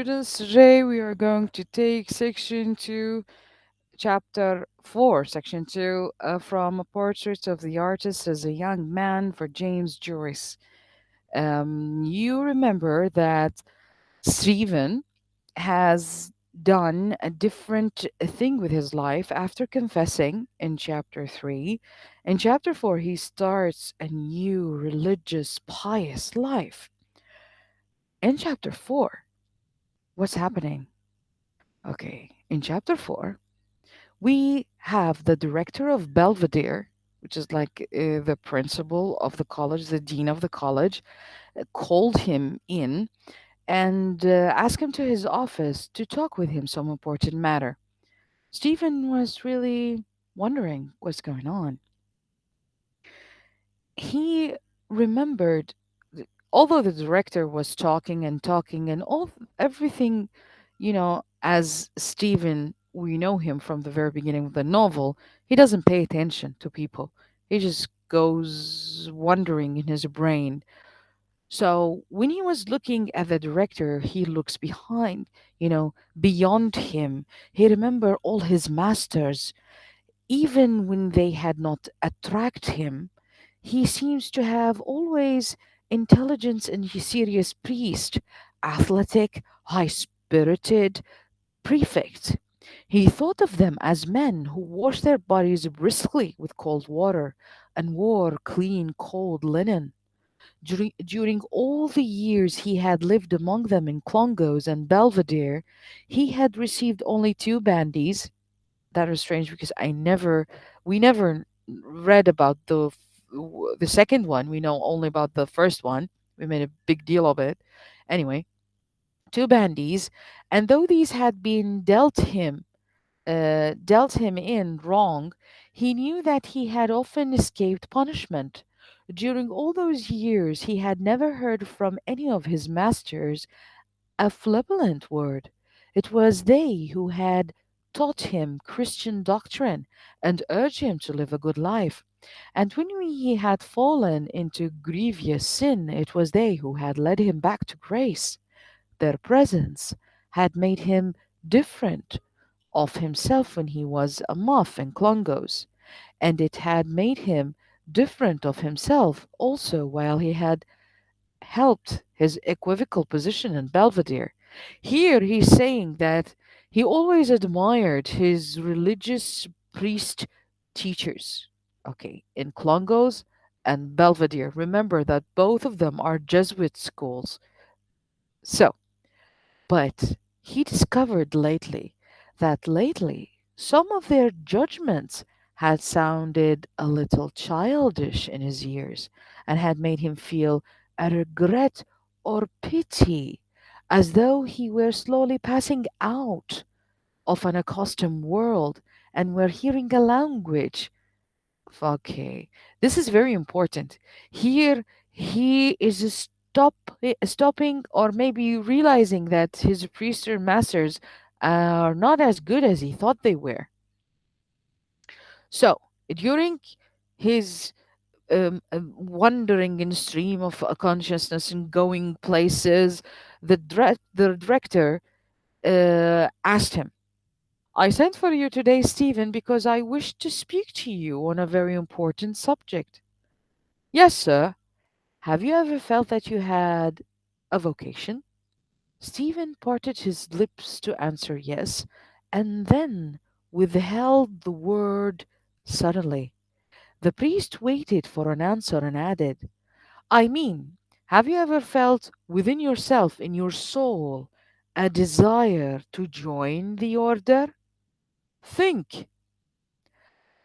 Students, today we are going to take section 2, chapter 4, section 2, from A Portrait of the Artist as a Young Man for James Joyce. You remember that Stephen has done a different thing with his life after confessing in chapter 3. In chapter 4, he starts a new religious, pious life. In chapter 4, what's happening? Okay, in chapter 4, we have the director of Belvedere, which is like the principal of the college, the dean of the college, called him in and asked him to his office to talk with him some important matter. Stephen was really wondering what's going on. He remembered, although the director was talking and talking and everything, as Stephen, we know him from the very beginning of the novel, he doesn't pay attention to people. He just goes wandering in his brain. So when he was looking at the director, he looks behind, beyond him. He remember all his masters, even when they had not attract him. He seems to have always intelligence and a serious priest, athletic, high spirited prefect. He thought of them as men who washed their bodies briskly with cold water and wore clean, cold linen. During all the years he had lived among them in Clongowes and Belvedere, he had received only two bandies. That is strange because we never read about the second one. We know only about the first one. We made a big deal of it. Anyway, two bandies, and though these had been dealt him in wrong, he knew that he had often escaped punishment. During all those years, he had never heard from any of his masters a flippant word. It was they who had taught him Christian doctrine and urged him to live a good life. And when he had fallen into grievous sin, it was they who had led him back to grace. Their presence had made him different of himself when he was a muff in Clongowes, and it had made him different of himself also while he had helped his equivocal position in Belvedere. Here he's saying that he always admired his religious priest teachers. Okay, in Clongowes and Belvedere. Remember that both of them are Jesuit schools. So, but he discovered lately some of their judgments had sounded a little childish in his ears and had made him feel a regret or pity, as though he were slowly passing out of an accustomed world and were hearing a language. Okay, this is very important. Here, he is stopping or maybe realizing that his priests or masters are not as good as he thought they were. So, during his wandering in stream of consciousness and going places, the director asked him, I sent for you today, Stephen, because I wish to speak to you on a very important subject. Yes, sir. Have you ever felt that you had a vocation? Stephen parted his lips to answer yes, and then withheld the word suddenly. The priest waited for an answer and added, I mean, have you ever felt within yourself, in your soul, a desire to join the order? Think.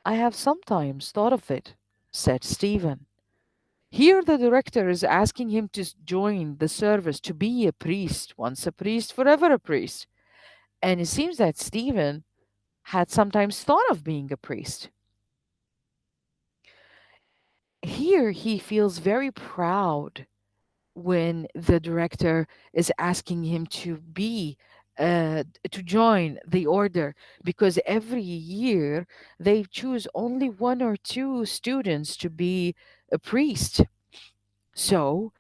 I have sometimes thought of it, said Stephen. Here, the director is asking him to join the service, to be a priest, once a priest, forever a priest. And it seems that Stephen had sometimes thought of being a priest. Here, he feels very proud when the director is asking him to join the order, because every year they choose only one or two students to be a priest. So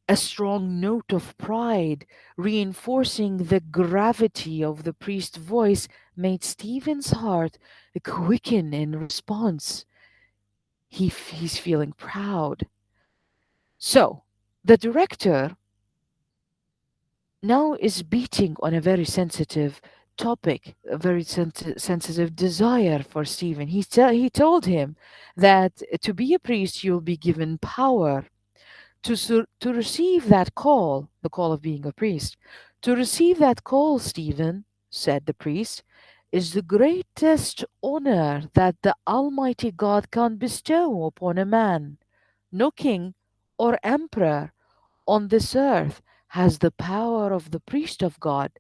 A strong note of pride, reinforcing the gravity of the priest's voice, made Stephen's heart quicken in response. He's feeling proud. So, the director now is beating on a very sensitive topic, a very sensitive desire for Stephen. He told him that to be a priest, you'll be given power to receive that call, the call of being a priest. To receive that call, Stephen, said the priest, is the greatest honor that the Almighty God can bestow upon a man. No king or emperor on this earth has the power of the priest of God.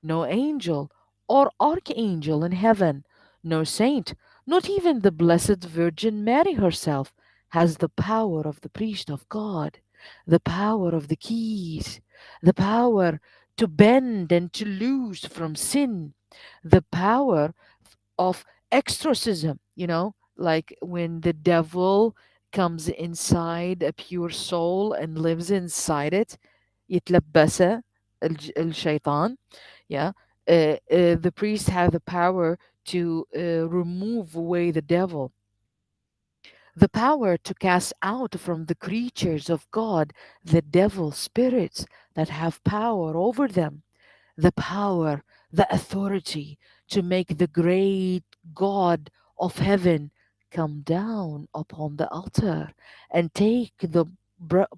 No angel or archangel in heaven, no saint, not even the Blessed Virgin Mary herself, has the power of the priest of God, the power of the keys, the power to bend and to loose from sin, the power of exorcism, like when the devil comes inside a pure soul and lives inside it, يتلبسه الشيطان. Yeah. The priests have the power to remove away the devil, the power to cast out from the creatures of God the devil spirits that have power over them, the power, the authority to make the great God of heaven come down upon the altar and take the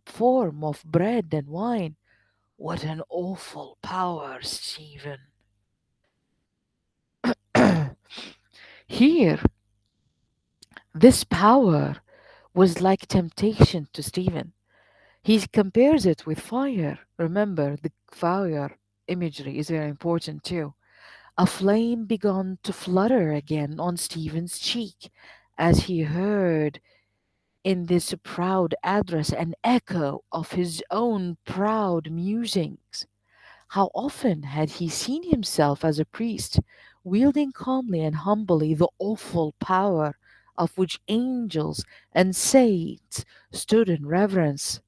form of bread and wine. What an awful power, Stephen. Here, this power was like temptation to Stephen. He compares it with fire. Remember, the fire imagery is very important too. A flame began to flutter again on Stephen's cheek as he heard in this proud address an echo of his own proud musings. How often had he seen himself as a priest, wielding calmly and humbly the awful power of which angels and saints stood in reverence.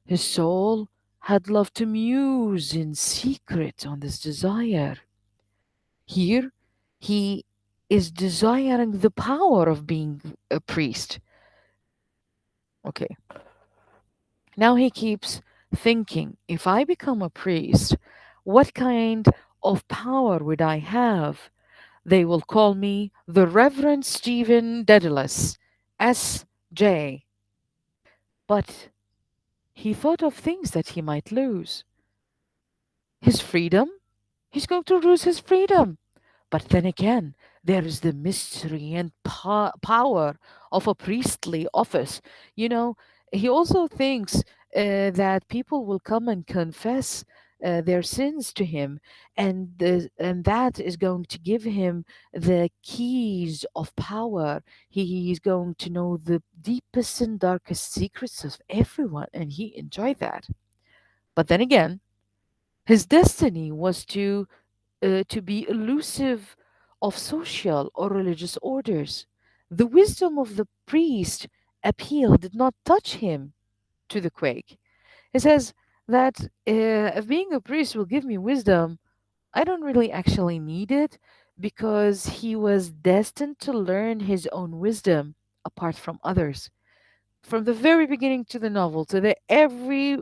His soul had loved to muse in secret on this desire. Here, he is desiring the power of being a priest. Okay. Now he keeps thinking, if I become a priest, what kind of power would I have? They will call me the Reverend Stephen Dedalus, S.J. But he thought of things that he might lose. His freedom? He's going to lose his freedom. But then again, there is the mystery and power of a priestly office. You know, he also thinks that people will come and confess their sins to him, and that is going to give him the keys of power. He is going to know the deepest and darkest secrets of everyone, and he enjoyed that. But then again, his destiny was to be elusive of social or religious orders. The wisdom of the priest appeal did not touch him to the quake. He says that if being a priest will give me wisdom, I don't really actually need it because he was destined to learn his own wisdom apart from others. From the very beginning to the novel, to the every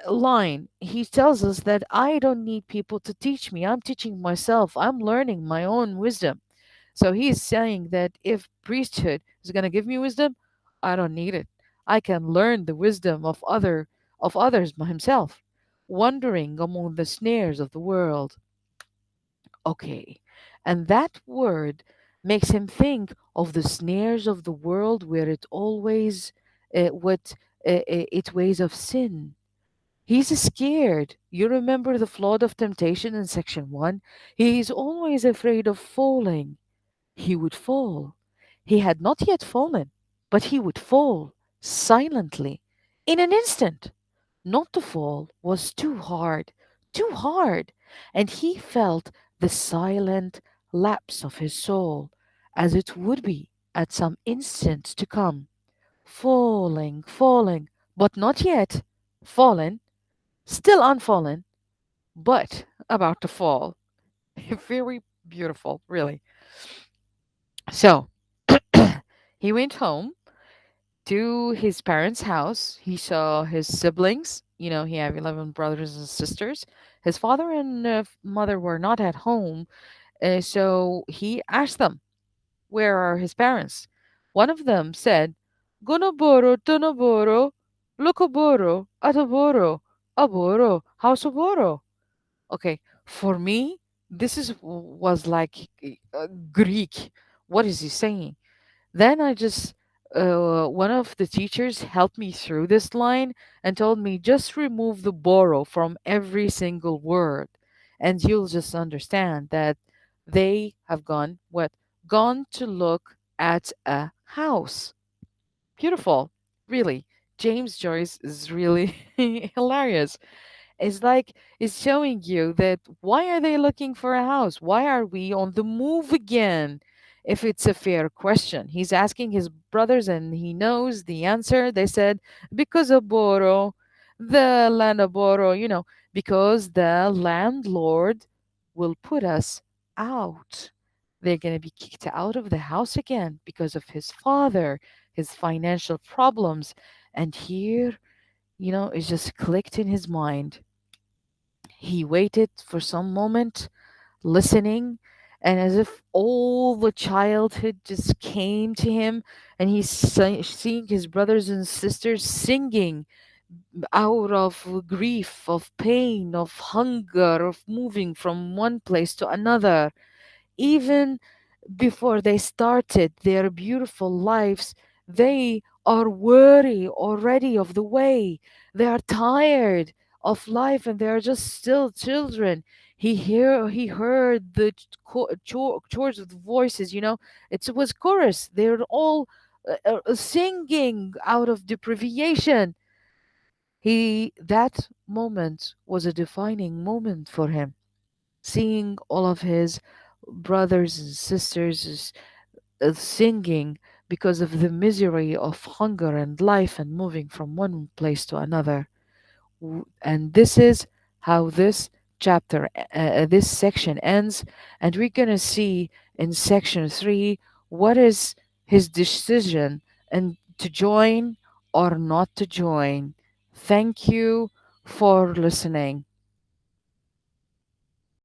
line, he tells us that I don't need people to teach me. I'm teaching myself. I'm learning my own wisdom. So he's saying that if priesthood is going to give me wisdom, I don't need it. I can learn the wisdom of others by himself, wandering among the snares of the world. Okay. And that word makes him think of the snares of the world where it always what it ways of sin. He's scared. You remember the flood of temptation in section 1? He's always afraid of falling. He would fall. He had not yet fallen, but he would fall silently in an instant. Not to fall was too hard, and he felt the silent lapse of his soul, as it would be at some instant to come, falling, falling, but not yet fallen. still unfallen, but about to fall. Very beautiful, really. So he went home to his parents' house. He saw his siblings. You know, he had 11 brothers and sisters. His father and mother were not at home. So he asked them, where are his parents? One of them said, Gunaboro, Tunaboro, Lukaboro, Ataboro, Aboro, Hausoboro. Okay, for me, this is was like Greek. What is he saying? Then I just, one of the teachers helped me through this line and told me just remove the borrow from every single word, and you'll just understand that they have gone what? Gone to look at a house. Beautiful. Really. James Joyce is really hilarious. It's like it's showing you that why are they looking for a house? Why are we on the move again? If it's a fair question, he's asking his brothers and he knows the answer. They said, because of Boro, the land of Boro, because the landlord will put us out. They're going to be kicked out of the house again because of his father, his financial problems. And here, it just clicked in his mind. He waited for some moment, listening, and as if all the childhood just came to him, and he's seeing his brothers and sisters singing out of grief, of pain, of hunger, of moving from one place to another. Even before they started their beautiful lives, they are weary already of the way. They are tired of life and they are just still children. He heard the chords of the voices, it was chorus. They're all singing out of deprivation. That moment was a defining moment for him, seeing all of his brothers and sisters singing because of the misery of hunger and life and moving from one place to another. And this is how this this section ends. And we're going to see in section 3 what is his decision and to join or not to join. Thank you for listening.